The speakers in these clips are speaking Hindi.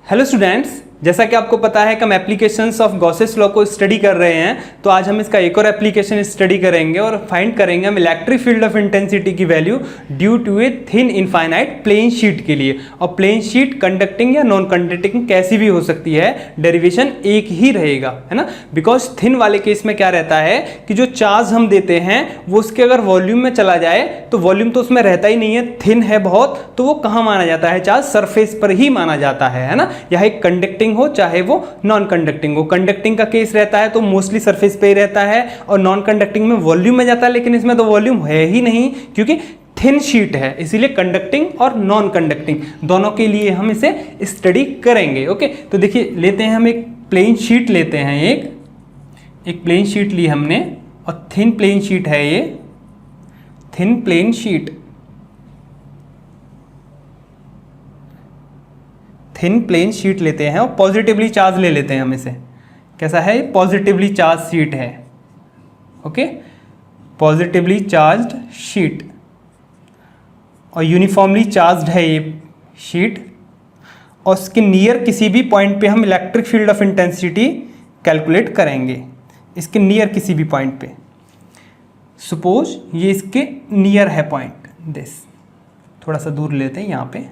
हेलो स्टूडेंट्स, जैसा कि आपको पता है कि हम एप्लीकेशंस ऑफ गॉसेस लॉ को स्टडी कर रहे हैं, तो आज हम इसका एक और एप्लीकेशन स्टडी करेंगे और फाइंड करेंगे हम इलेक्ट्रिक फील्ड ऑफ इंटेंसिटी की value due to a thin infinite plane sheet के लिए। और प्लेन शीट कंडक्टिंग या नॉन कंडक्टिंग कैसी भी हो सकती है, डेरिवेशन एक ही रहेगा, है ना। बिकॉज थिन वाले केस में क्या रहता है कि जो चार्ज हम देते हैं वो उसके अगर वॉल्यूम में चला जाए तो वॉल्यूम तो उसमें रहता ही नहीं है, थिन है बहुत, तो वो कहाँ माना जाता है, चार्ज सरफेस पर ही माना जाता है ना। यह एक कंडक्टिंग हो चाहे वो नॉन कंडक्टिंग हो। कंडक्टिंग का केस रहता है तो मोस्टली सरफेस पे ही रहता है, और नॉन कंडक्टिंग में वॉल्यूम में जाता है, लेकिन इसमें तो वॉल्यूम है ही नहीं क्योंकि थिन शीट है, इसीलिए कंडक्टिंग और नॉन कंडक्टिंग दोनों के लिए हम इसे स्टडी करेंगे। ओके, तो देखिए लेते हैं हम एक प्लेन शीट लेते हैं, एक प्लेन शीट ली हमने और थिन प्लेन शीट है ये, thin plane sheet, thin plane sheet लेते हैं और पॉजिटिवली चार्ज ले लेते हैं हम इसे। कैसा है, पॉजिटिवली चार्ज शीट है। ओके, पॉजिटिवली चार्ज्ड शीट और यूनिफॉर्मली चार्ज्ड है ये शीट, और उसके नियर किसी भी पॉइंट पे हम electric field of intensity calculate करेंगे, इसके नियर किसी भी पॉइंट पे। सपोज ये इसके नियर है पॉइंट, दिस थोड़ा सा दूर लेते हैं यहाँ पे।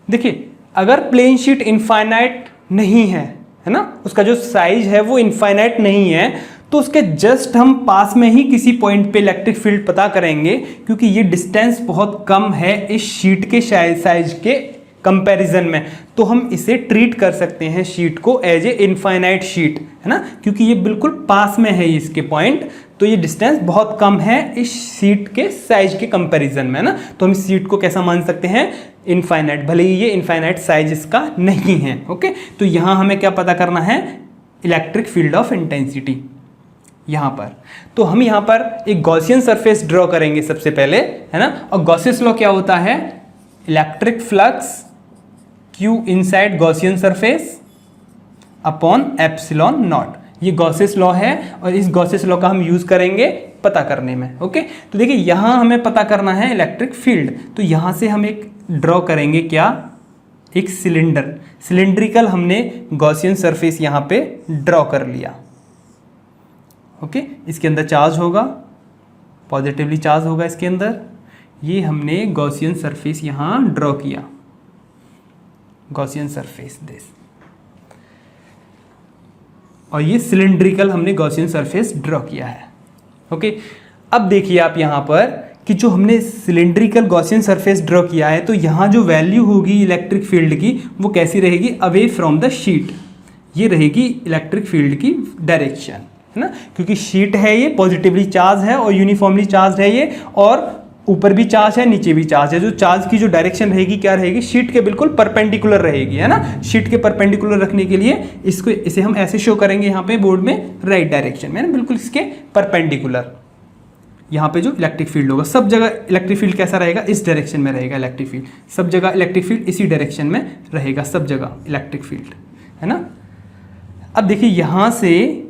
देखिए अगर प्लेन शीट इनफाइनाइट नहीं है ना, उसका जो साइज है वो इनफाइनाइट नहीं है, तो उसके जस्ट हम पास में ही किसी पॉइंट पे इलेक्ट्रिक फील्ड पता करेंगे, क्योंकि ये डिस्टेंस बहुत कम है इस शीट के साइज के कंपैरिजन में। तो हम इसे ट्रीट कर सकते हैं शीट को एज ए इनफाइनाइट शीट, है ना, क्योंकि ये बिल्कुल पास में है इसके पॉइंट, तो ये डिस्टेंस बहुत कम है इस शीट के साइज के कंपैरिजन में, ना। तो हम इस शीट को कैसा मान सकते हैं, इनफाइनाइट, भले ही ये इनफाइनाइट साइज इसका नहीं है। ओके, तो यहाँ हमें क्या पता करना है, इलेक्ट्रिक फील्ड ऑफ इंटेंसिटी यहाँ पर। तो हम यहाँ पर एक गॉसियन सरफेस ड्रॉ करेंगे सबसे पहले, है ना। और गॉसियस लॉ क्या होता है, electric flux Q inside Gaussian surface upon epsilon not, ये गॉसेस लॉ है और इस गॉसेस लॉ का हम यूज करेंगे पता करने में। ओके, तो देखिए यहाँ हमें पता करना है इलेक्ट्रिक फील्ड, तो यहाँ से हम एक ड्रॉ करेंगे क्या, एक सिलेंडर, सिलेंड्रिकल हमने गॉसियन सरफेस यहाँ पे ड्रॉ कर लिया। ओके, इसके अंदर चार्ज होगा, पॉजिटिवली चार्ज होगा इसके अंदर, ये हमने गॉसियन सरफेस यहाँ ड्रॉ किया, गॉसियन सरफेस दिस, और ये सिलेंड्रिकल हमने गॉसियन सरफेस ड्रॉ किया है। ओके, अब देखिए आप यहाँ पर कि जो हमने सिलेंड्रिकल गॉसियन सरफेस ड्रॉ किया है, तो यहाँ जो वैल्यू होगी इलेक्ट्रिक फील्ड की वो कैसी रहेगी, अवे फ्रॉम द शीट, ये रहेगी इलेक्ट्रिक फील्ड की डायरेक्शन, है ना, क्योंकि शीट है ये, पॉजिटिवली चार्ज है और यूनिफॉर्मली चार्ज है ये, और ऊपर भी चार्ज है नीचे भी चार्ज है। जो चार्ज की जो डायरेक्शन रहेगी क्या रहेगी, शीट के बिल्कुल परपेंडिकुलर रहेगी, है ना। शीट के परपेंडिकुलर रखने के लिए इसे हम ऐसे शो करेंगे यहाँ पे बोर्ड में, राइट डायरेक्शन में, बिल्कुल इसके परपेंडिकुलर। यहाँ पे जो इलेक्ट्रिक फील्ड होगा, सब जगह इलेक्ट्रिक फील्ड कैसा रहेगा, इस डायरेक्शन में रहेगा इलेक्ट्रिक फील्ड, सब जगह इलेक्ट्रिक फील्ड इसी डायरेक्शन में रहेगा, सब जगह इलेक्ट्रिक फील्ड, है ना। अब देखिए यहाँ से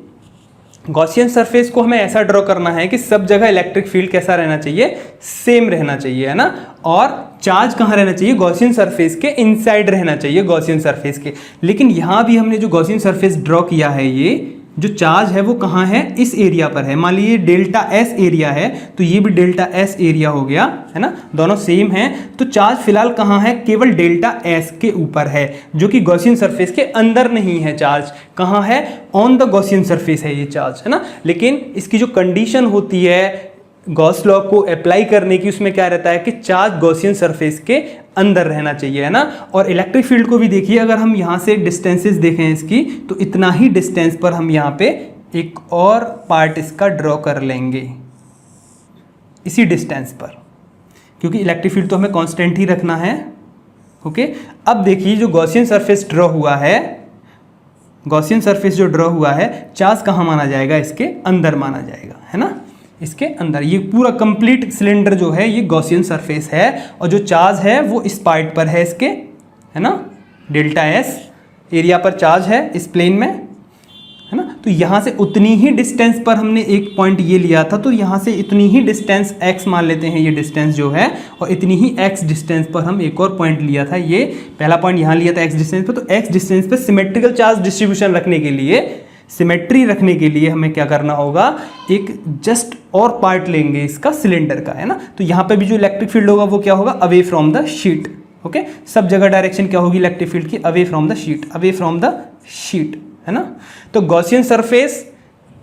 गॉसियन सरफेस को हमें ऐसा ड्रॉ करना है कि सब जगह इलेक्ट्रिक फील्ड कैसा रहना चाहिए, सेम रहना चाहिए, है ना। और चार्ज कहाँ रहना चाहिए, गॉसियन सरफेस के इनसाइड रहना चाहिए, गॉसियन सरफेस के। लेकिन यहाँ भी हमने जो गॉसियन सरफेस ड्रॉ किया है, ये जो चार्ज है वो कहाँ है, इस एरिया पर है। मान लीजिए डेल्टा एस एरिया है, तो ये भी डेल्टा एस एरिया हो गया, है ना, दोनों सेम है। तो चार्ज फिलहाल कहाँ है, केवल डेल्टा एस के ऊपर है, जो कि गॉसियन सरफेस के अंदर नहीं है। चार्ज कहाँ है, ऑन द गॉसियन सरफेस है ये चार्ज, है ना। लेकिन इसकी जो कंडीशन होती है गॉस लॉ को अप्लाई करने की, उसमें क्या रहता है कि चार्ज गॉसियन सरफेस के अंदर रहना चाहिए, है ना। और इलेक्ट्रिक फील्ड को भी देखिए, अगर हम यहाँ से डिस्टेंसेस देखें इसकी, तो इतना ही डिस्टेंस पर हम यहाँ पे एक और पार्ट इसका ड्रॉ कर लेंगे, इसी डिस्टेंस पर, क्योंकि इलेक्ट्रिक फील्ड तो हमें कांस्टेंट ही रखना है। ओके, अब देखिए जो गॉसियन सरफेस ड्रॉ हुआ है, गॉसियन सरफेस जो ड्रॉ हुआ है, चार्ज कहाँ माना जाएगा, इसके अंदर माना जाएगा, है ना, इसके अंदर। ये पूरा कंप्लीट सिलेंडर जो है ये गॉसियन सरफेस है, और जो चार्ज है वो इस पार्ट पर है इसके, है ना, डेल्टा एस एरिया पर चार्ज है इस प्लेन में, है ना। तो यहाँ से उतनी ही डिस्टेंस पर हमने एक पॉइंट ये लिया था, तो यहाँ से इतनी ही डिस्टेंस x मान लेते हैं ये डिस्टेंस जो है, और इतनी ही x डिस्टेंस पर हम एक और पॉइंट लिया था, ये पहला पॉइंट यहाँ लिया था x डिस्टेंस पर। तो x डिस्टेंस पर सिमेट्रिकल चार्ज डिस्ट्रीब्यूशन रखने के लिए, सिमेट्री रखने के लिए हमें क्या करना होगा, एक जस्ट और पार्ट लेंगे इसका सिलेंडर का, है ना। तो यहाँ पे भी जो इलेक्ट्रिक फील्ड होगा वो क्या होगा, away from the sheet. Okay, सब जगह डायरेक्शन क्या होगी इलेक्ट्रिक फील्ड की, away from the sheet, away from the sheet, है ना। तो गॉसियन सरफेस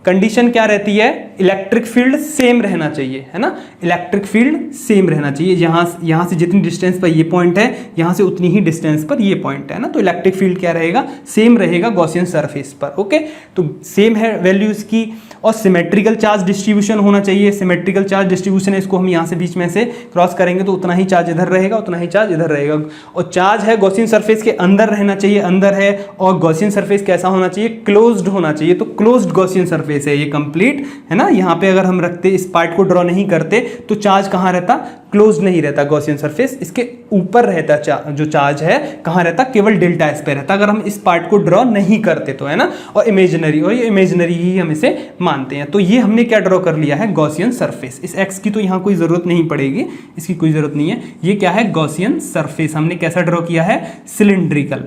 कंडीशन क्या रहती है, इलेक्ट्रिक फील्ड सेम रहना चाहिए, है ना। इलेक्ट्रिक फील्ड सेम रहना चाहिए, यहाँ से जितनी डिस्टेंस पर ये पॉइंट है, यहाँ से उतनी ही डिस्टेंस पर ये पॉइंट है ना। तो इलेक्ट्रिक फील्ड क्या रहेगा, सेम रहेगा गॉसियन सरफेस पर। ओके, तो सेम है वैल्यूज की, और सिमेट्रिकल चार्ज डिस्ट्रीब्यूशन होना चाहिए। सिमेट्रिकल चार्ज डिस्ट्रीब्यूशन है, इसको हम यहाँ से बीच में से क्रॉस करेंगे तो उतना ही चार्ज इधर रहेगा, उतना ही चार्ज इधर रहेगा। और चार्ज है गॉसियन सरफेस के अंदर रहना चाहिए, अंदर है। और गॉसियन सरफेस कैसा होना चाहिए, क्लोज्ड होना चाहिए। तो क्लोज्ड गॉसियन सरफेस है ये, कंप्लीट, है ना। यहाँ पे अगर हम रखते, इस पार्ट को ड्रॉ नहीं करते तो चार्ज कहाँ रहता, क्लोज नहीं रहता गॉसियन सरफेस, इसके ऊपर रहता जो चार्ज है, कहाँ रहता, केवल डेल्टा एस पे रहता, अगर हम इस पार्ट को ड्रॉ नहीं करते तो, है ना। और इमेजिनरी, और ये इमेजिनरी ही हम इसे मानते हैं। तो ये हमने क्या ड्रॉ कर लिया है, गॉसियन सरफेस। इस एक्स की तो यहाँ कोई जरूरत नहीं पड़ेगी, इसकी कोई जरूरत नहीं है। ये क्या है, गॉसियन सरफेस हमने कैसा ड्रॉ किया है, सिलिंड्रिकल,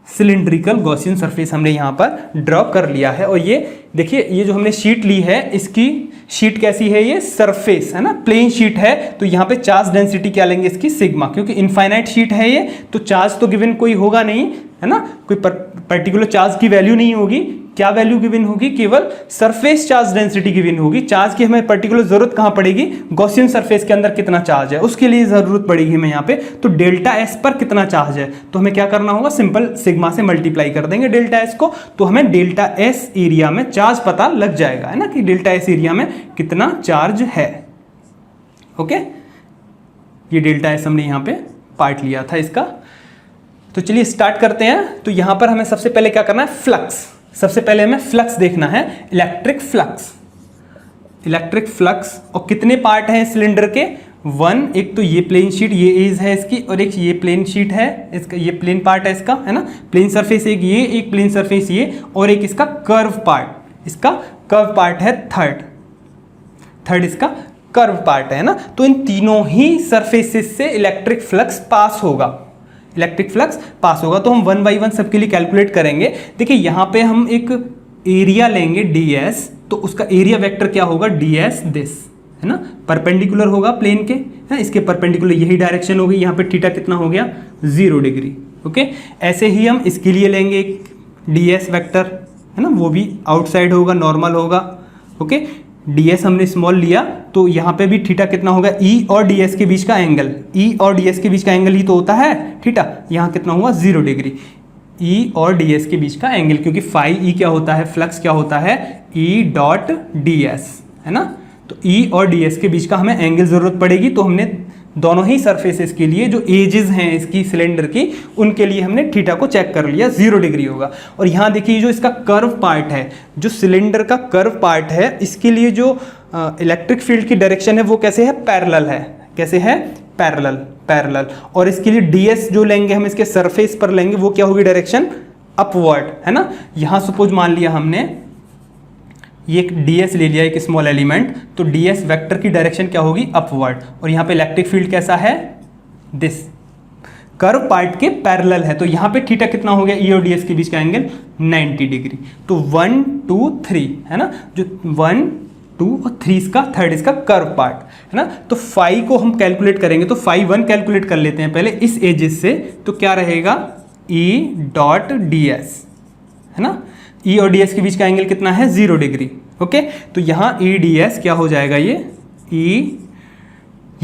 सिलिंड्रिकल गॉसियन सरफेस हमने यहाँ पर ड्रॉ कर लिया है। और ये देखिए, ये जो हमने शीट ली है, इसकी शीट कैसी है, ये सरफेस है ना, प्लेन शीट है। तो यहाँ पे चार्ज डेंसिटी क्या लेंगे इसकी, सिग्मा, क्योंकि इनफाइनाइट शीट है ये, तो चार्ज तो गिवन कोई होगा नहीं, है ना, कोई पर्टिकुलर चार्ज की वैल्यू नहीं होगी। क्या वैल्यू गिवन होगी, केवल सरफेस चार्ज डेंसिटी गिवन होगी। चार्ज की हमें पर्टिकुलर जरूरत कहाँ पड़ेगी, गॉसियन सरफेस के अंदर कितना चार्ज है उसके लिए जरूरत पड़ेगी हमें यहाँ पे। तो डेल्टा एस पर कितना चार्ज है, तो हमें क्या करना होगा, सिंपल सिग्मा से मल्टीप्लाई कर देंगे डेल्टा एस को, तो हमें डेल्टा एस एरिया में चार्ज पता लग जाएगा, है ना, कि डेल्टा एस एरिया में कितना चार्ज है। ओके, ये डेल्टा एस हमने यहाँ पे पार्ट लिया था इसका। तो चलिए स्टार्ट करते हैं। तो यहाँ पर हमें सबसे पहले क्या करना है, फ्लक्स, सबसे पहले हमें फ्लक्स देखना है, इलेक्ट्रिक फ्लक्स, इलेक्ट्रिक फ्लक्स। और कितने पार्ट हैं सिलेंडर के, वन, एक तो ये प्लेन शीट, ये एज है इसकी, और एक ये प्लेन शीट है इसका, ये प्लेन पार्ट है इसका, है ना, प्लेन सरफेस एक ये, एक प्लेन सरफेस ये, और एक इसका कर्व पार्ट, इसका कर्व पार्ट है थर्ड इसका कर्व पार्ट है ना। तो इन तीनों ही सरफेसेस से इलेक्ट्रिक फ्लक्स पास होगा, इलेक्ट्रिक फ्लक्स पास होगा। तो हम वन बाई वन सबके लिए कैलकुलेट करेंगे। देखिए यहाँ पे हम एक एरिया लेंगे ds, तो उसका एरिया वेक्टर क्या होगा, ds दिस, है ना, परपेंडिकुलर होगा प्लेन के, है ना, इसके परपेंडिकुलर यही डायरेक्शन होगी। यहाँ पे थीटा कितना हो गया, 0 डिग्री। ओके, ऐसे ही हम इसके लिए लेंगे एक ds वेक्टर, है ना, वो भी आउटसाइड होगा, नॉर्मल होगा। ओके, ds हमने स्मॉल लिया, तो यहाँ पे भी थीटा कितना होगा, e और ds के बीच का एंगल, e और ds के बीच का एंगल ही तो होता है थीटा, यहाँ कितना हुआ, 0 डिग्री, e और ds के बीच का एंगल, क्योंकि फाई e क्या होता है, फ्लक्स क्या होता है, e डॉट ds, है ना। तो e और ds के बीच का हमें एंगल जरूरत पड़ेगी। तो हमने दोनों ही सरफेसेस के लिए जो एजेस हैं इसकी सिलेंडर की, उनके लिए हमने थीटा को चेक कर लिया, 0 डिग्री होगा। और यहाँ देखिए जो इसका कर्व पार्ट है, जो सिलेंडर का कर्व पार्ट है, इसके लिए जो इलेक्ट्रिक फील्ड की डायरेक्शन है वो कैसे है, पैरेलल है, कैसे है, पैरेलल। और इसके लिए ds जो लेंगे हम इसके सरफेस पर लेंगे, वो क्या होगी, डायरेक्शन अपवर्ड, है ना। यहाँ सपोज मान लिया हमने ये एक ds ले लिया, एक स्मॉल एलिमेंट, तो ds वेक्टर की डायरेक्शन क्या होगी, अपवर्ड। और यहाँ पे इलेक्ट्रिक फील्ड कैसा है, दिस, कर्व पार्ट के पैरेलल है। तो यहाँ पे थीटा कितना हो गया, e और ds के बीच का एंगल 90 डिग्री। तो 1 2 3, है ना, जो 1 2 और 3 इसका थर्ड इसका कर्व पार्ट, है ना। तो फाई को हम कैलकुलेट करेंगे, तो फाई 1 कैलकुलेट कर लेते हैं पहले इस एजेस से। तो क्या रहेगा, e डॉट ds, है ना, E और ds के बीच का एंगल कितना है, 0 डिग्री। ओके, तो यहाँ E ds क्या हो जाएगा, ये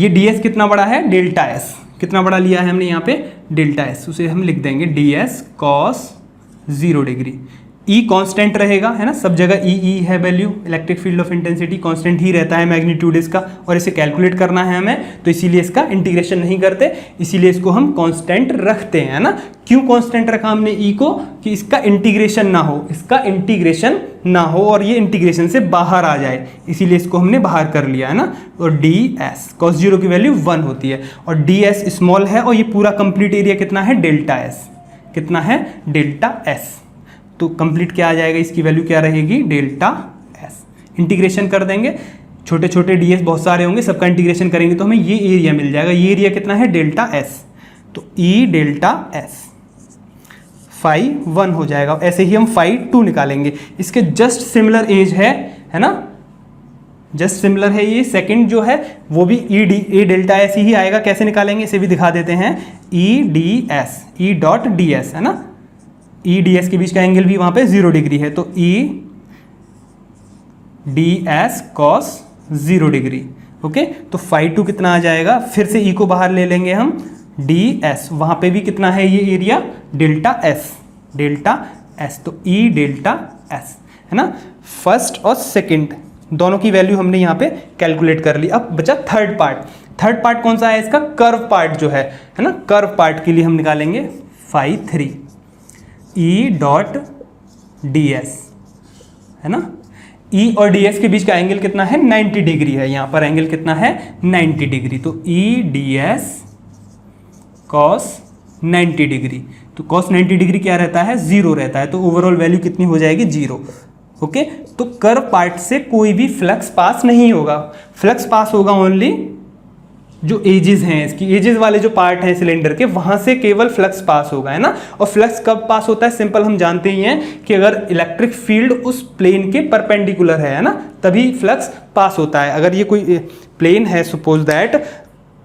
ds कितना बड़ा है, डेल्टा s, कितना बड़ा लिया है हमने यहाँ पे, डेल्टा s, उसे हम लिख देंगे ds cos 0 degree. E constant रहेगा, है ना, सब जगह E है value, electric field of intensity constant ही रहता है, मैग्नीट्यूड इसका, और इसे कैलकुलेट करना है हमें, तो इसीलिए इसका इंटीग्रेशन नहीं करते, इसीलिए इसको हम कांस्टेंट रखते हैं, है ना। क्यों कांस्टेंट रखा हमने E को, कि इसका इंटीग्रेशन ना हो, इसका इंटीग्रेशन ना हो और ये इंटीग्रेशन से बाहर आ जाए, इसीलिए इसको हमने बाहर कर लिया, है ना। और ds cos 0 की वैल्यू 1 होती है, और ds स्मॉल है, और ये पूरा कंप्लीट एरिया कितना है, डेल्टा s, कितना है, डेल्टा s। तो कंप्लीट क्या आ जाएगा, इसकी वैल्यू क्या रहेगी, डेल्टा एस। इंटीग्रेशन कर देंगे, छोटे छोटे ds बहुत सारे होंगे, सबका इंटीग्रेशन करेंगे तो हमें ये एरिया मिल जाएगा। ये एरिया कितना है, डेल्टा एस, तो ई डेल्टा एस फाई 1 हो जाएगा। ऐसे ही हम फाई 2 निकालेंगे, इसके जस्ट सिमिलर एज है ना, जस्ट सिमिलर है। ये सेकंड जो है वो भी ई डेल्टा एस ही आएगा। कैसे निकालेंगे इसे भी दिखा देते हैं, ई डी एस, ई डॉट डी एस है ना, ई डी एस के बीच का एंगल भी वहां पे 0 डिग्री है, तो E D S cos 0 degree. Okay, तो फाई 2 कितना आ जाएगा, फिर से ई को बाहर ले लेंगे हम, डी एस, वहां पे भी कितना है ये area, delta S, delta S, तो ई डेल्टा एस है ना। फर्स्ट और सेकंड दोनों की वैल्यू हमने यहाँ पे कैलकुलेट कर ली। अब बचा थर्ड पार्ट। थर्ड पार्ट कौन सा है इसका, कर्व पार्ट जो है ना, कर्व पार्ट के लिए हम निकालेंगे phi 3 E dot d S है ना। ई और डी एस के बीच का एंगल कितना है, 90 डिग्री है। यहाँ पर एंगल कितना है, 90 डिग्री, तो E D S cos 90 degree, तो कॉस 90 डिग्री क्या रहता है, 0 रहता है, तो ओवरऑल वैल्यू कितनी हो जाएगी, 0। ओके, तो कर्व पार्ट से कोई भी फ्लक्स पास नहीं होगा, फ्लक्स पास होगा ओनली जो एजेस हैं, इसकी एजेस वाले जो पार्ट हैं सिलेंडर के, वहां से केवल फ्लक्स पास होगा, है ना। और फ्लक्स कब पास होता है, सिंपल हम जानते ही हैं कि अगर इलेक्ट्रिक फील्ड उस प्लेन के परपेंडिकुलर है ना, तभी फ्लक्स पास होता है। अगर ये कोई प्लेन है सपोज दैट,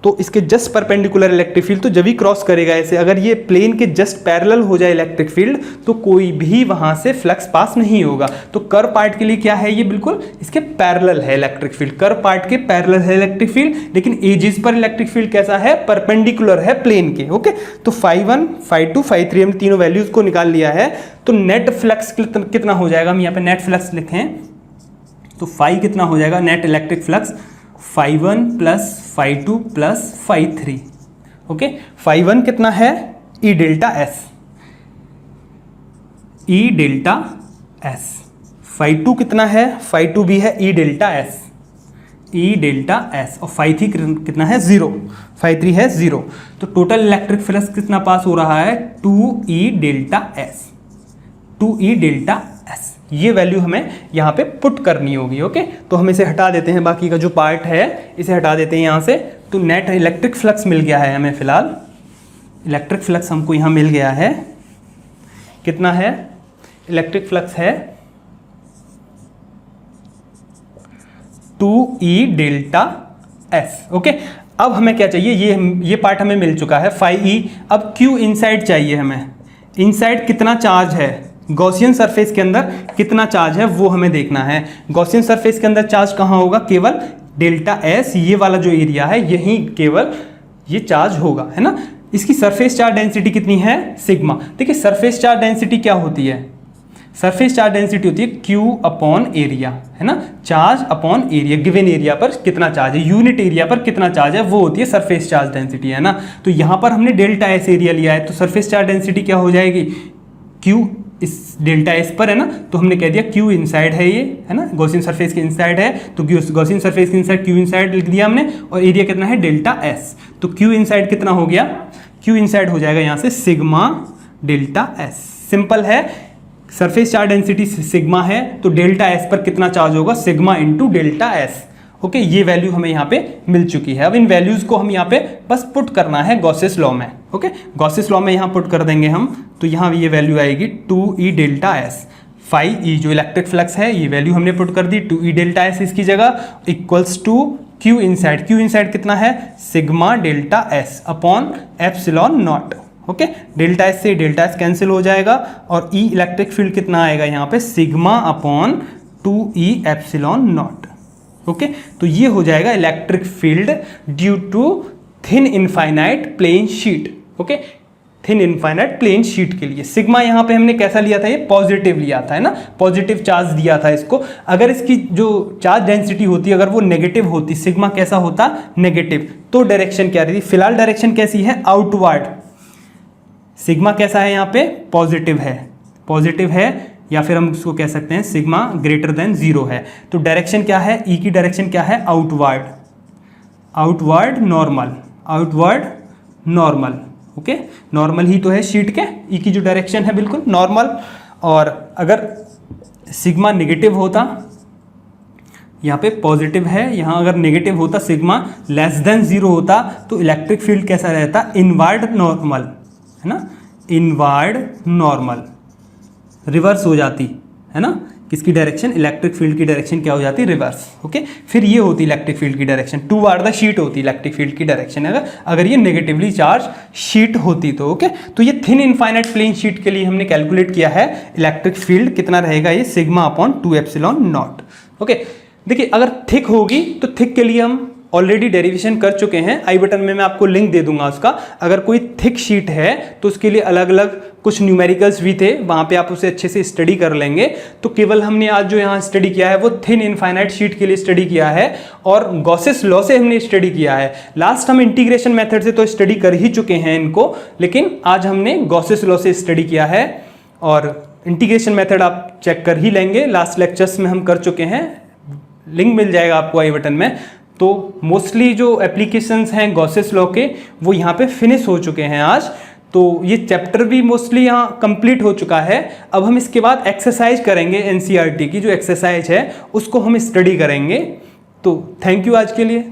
तो इसके जस्ट परपेंडिकुलर इलेक्ट्रिक फील्ड तो जब ही क्रॉस करेगा ऐसे, अगर ये प्लेन के जस्ट पैरेलल हो जाए इलेक्ट्रिक फील्ड तो कोई भी वहां से फ्लक्स पास नहीं होगा। तो कर्व पार्ट के लिए क्या है, ये बिल्कुल इसके पैरेलल है इलेक्ट्रिक फील्ड, कर्व पार्ट के पैरेलल है इलेक्ट्रिक फील्ड, लेकिन एजेस पर इलेक्ट्रिक फील्ड कैसा है, परपेंडिकुलर है प्लेन के। ओके, तो फाई 1 फाई 2 फाई 3 हमने तीनों वैल्यूज को निकाल लिया है। तो नेट फ्लक्स कितना हो जाएगा, हम यहाँ पे नेट फ्लक्स लिखें तो फाई कितना हो जाएगा, net electric flux phi 1 plus phi 2 plus phi 3। Okay, phi 1 कितना है, E delta S, E delta S. Phi 2 कितना है, फाई 2 भी है E delta S, E delta S, और फाई 3 कितना है, 0, फाई 3 है 0। तो टोटल इलेक्ट्रिक फ्लक्स कितना पास हो रहा है, 2 E delta S, 2 E delta S. ये वैल्यू हमें यहाँ पे पुट करनी होगी। ओके, तो हम इसे हटा देते हैं, बाकी का जो पार्ट है इसे हटा देते हैं यहाँ से। तो नेट इलेक्ट्रिक फ्लक्स मिल गया है हमें, फिलहाल इलेक्ट्रिक फ्लक्स हमको यहाँ मिल गया है, कितना है, इलेक्ट्रिक फ्लक्स है 2 ई डेल्टा एस। ओके, अब हमें क्या चाहिए, ये पार्ट हमें मिल चुका है फाई ई। अब क्यू इनसाइड चाहिए हमें, इनसाइड कितना चार्ज है, गॉसियन सरफेस के अंदर कितना चार्ज है वो हमें देखना है। गॉसियन सरफेस के अंदर चार्ज कहाँ होगा, केवल डेल्टा एस, ये वाला जो एरिया है यहीं केवल ये चार्ज होगा, है ना। इसकी सरफेस चार्ज डेंसिटी कितनी है, सिग्मा। देखिए सरफेस चार्ज डेंसिटी क्या होती है, सरफेस चार्ज डेंसिटी होती है क्यू अपॉन एरिया, है ना, charge upon area, given area पर कितना चार्ज है, यूनिट एरिया पर कितना चार्ज है, वो होती है सरफेस चार्ज डेंसिटी, है ना। तो यहाँ पर हमने डेल्टा एस एरिया लिया है, तो सरफेस चार्ज डेंसिटी क्या हो जाएगी, क्यू इस डेल्टा एस पर, है ना। तो हमने कह दिया क्यू इनसाइड है ये, है ना, गॉसियन सरफेस के इनसाइड है, तो गॉसियन सरफेस के इनसाइड क्यू इनसाइड लिख दिया हमने, और एरिया कितना है, डेल्टा एस। तो क्यू इनसाइड कितना हो गया, क्यू इनसाइड हो जाएगा यहाँ से सिग्मा डेल्टा एस। सिंपल है, सरफेस चार्ज डेंसिटी सिग्मा है, तो डेल्टा एस पर कितना चार्ज होगा, sigma into delta S. Okay, ये वैल्यू हमें यहाँ पे मिल चुकी है। अब इन वैल्यूज को हम यहाँ पे बस पुट करना है गॉसेस लॉ में। ओके, गॉसेस लॉ में यहाँ पुट कर देंगे हम, तो यहाँ ये वैल्यू आएगी 2 E delta S, phi E जो इलेक्ट्रिक फ्लक्स है ये वैल्यू हमने पुट कर दी, 2 ई डेल्टा एस इसकी जगह, equals to Q inside, Q inside कितना है, sigma delta S upon epsilon not. Okay, delta S से डेल्टा एस कैंसिल हो जाएगा, और ई इलेक्ट्रिक फील्ड कितना आएगा यहाँ पे, sigma upon 2 E epsilon not. Okay, तो ये हो जाएगा electric field due to thin infinite plane sheet. Okay, thin infinite plane sheet के लिए सिग्मा यहाँ पे हमने कैसा लिया था, ये पॉजिटिव लिया था, है ना, पॉजिटिव चार्ज दिया था इसको। अगर इसकी जो चार्ज डेंसिटी होती अगर वो नेगेटिव होती, सिग्मा कैसा होता, नेगेटिव, तो डायरेक्शन क्या रहती, फिलहाल डायरेक्शन कैसी है, आउटवर्ड। सिग्मा कैसा है यहाँ पे, पॉजिटिव है, पॉजिटिव है, या फिर हम उसको कह सकते हैं सिग्मा ग्रेटर देन 0 है। तो डायरेक्शन क्या है, ई की डायरेक्शन क्या है, outward, outward normal, outward normal. Okay, normal ही तो है शीट के, ई की जो डायरेक्शन है बिल्कुल नॉर्मल। और अगर सिग्मा नेगेटिव होता, यहाँ पे पॉजिटिव है, यहाँ अगर नेगेटिव होता, सिग्मा लेस देन 0 होता, तो इलेक्ट्रिक फील्ड कैसा रहता, इनवर्ड नॉर्मल, है ना, इनवर्ड नॉर्मल, रिवर्स हो जाती, है ना, किसकी डायरेक्शन, इलेक्ट्रिक फील्ड की डायरेक्शन क्या हो जाती, रिवर्स। ओके, फिर ये होती इलेक्ट्रिक फील्ड की डायरेक्शन, टूवर्ड द शीट होती इलेक्ट्रिक फील्ड की डायरेक्शन अगर ये नेगेटिवली चार्ज शीट होती तो। ओके, तो ये थिन इनफाइनाइट प्लेन शीट के लिए हमने कैलकुलेट किया है इलेक्ट्रिक फील्ड कितना रहेगा, ये sigma upon 2 epsilon not. Okay, देखिए अगर थिक होगी तो थिक के लिए हम ऑलरेडी डेरिवेशन कर चुके हैं, आई बटन में मैं आपको लिंक दे दूंगा उसका। अगर कोई थिक शीट है तो उसके लिए अलग अलग कुछ न्यूमेरिकल्स भी थे, वहां पे आप उसे अच्छे से स्टडी कर लेंगे। तो केवल हमने आज जो यहाँ स्टडी किया है वो थिन इनफाइनाइट शीट के लिए स्टडी किया है और गॉसेस लॉ से हमने स्टडी किया है। लास्ट हम इंटीग्रेशन मेथड से तो स्टडी कर ही चुके हैं इनको, लेकिन आज हमने गॉसेस लॉ से स्टडी किया है और इंटीग्रेशन मेथड आप चेक कर ही लेंगे, लास्ट लेक्चर्स में हम कर चुके हैं, लिंक मिल जाएगा आपको आई बटन में। तो मोस्टली जो एप्लीकेशंस हैं गॉसेस लॉ के वो यहाँ पे फिनिश हो चुके हैं आज। तो ये चैप्टर भी मोस्टली यहाँ कंप्लीट हो चुका है। अब हम इसके बाद एक्सरसाइज करेंगे, एनसीईआरटी की जो एक्सरसाइज है उसको हम स्टडी करेंगे। तो थैंक यू आज के लिए।